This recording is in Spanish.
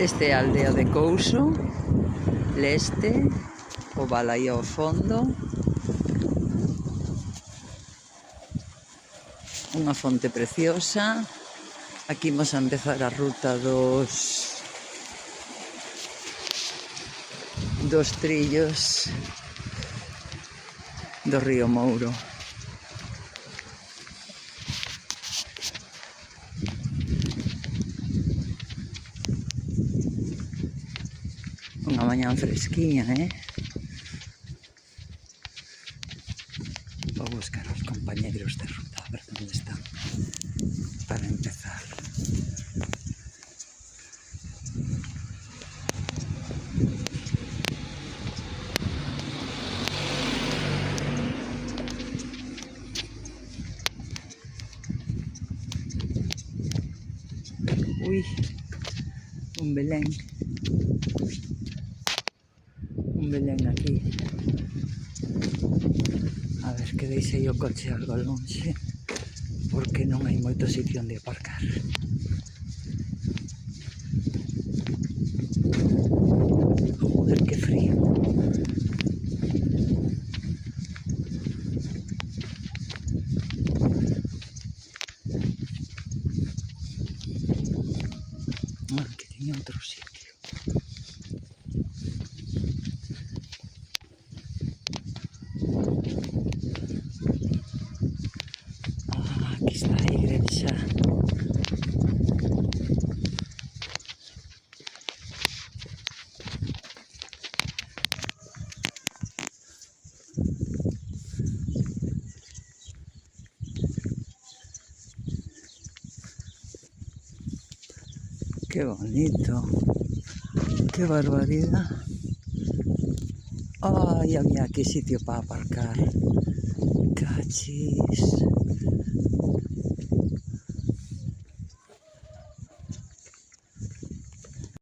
Esta é a aldea de Couso, leste, o val aí ao fondo. Unha fonte preciosa. Aquí imos a empezar a ruta dos trillos do río Mouro. Unha mañá fresquiña, Vou buscar os compañeros de ruta, a ver onde están, para empezar. Ui, un Belén. Un Belén aquí. A ver, que deixei o coche algo lonxe, porque non hai moito sitio onde aparcar. Joder, que frío. Que tiña outro sitio. Aquí está a igrexa. Qué bonito. Qué barbaridad. Ay, había aquí sitio para aparcar. Cachis.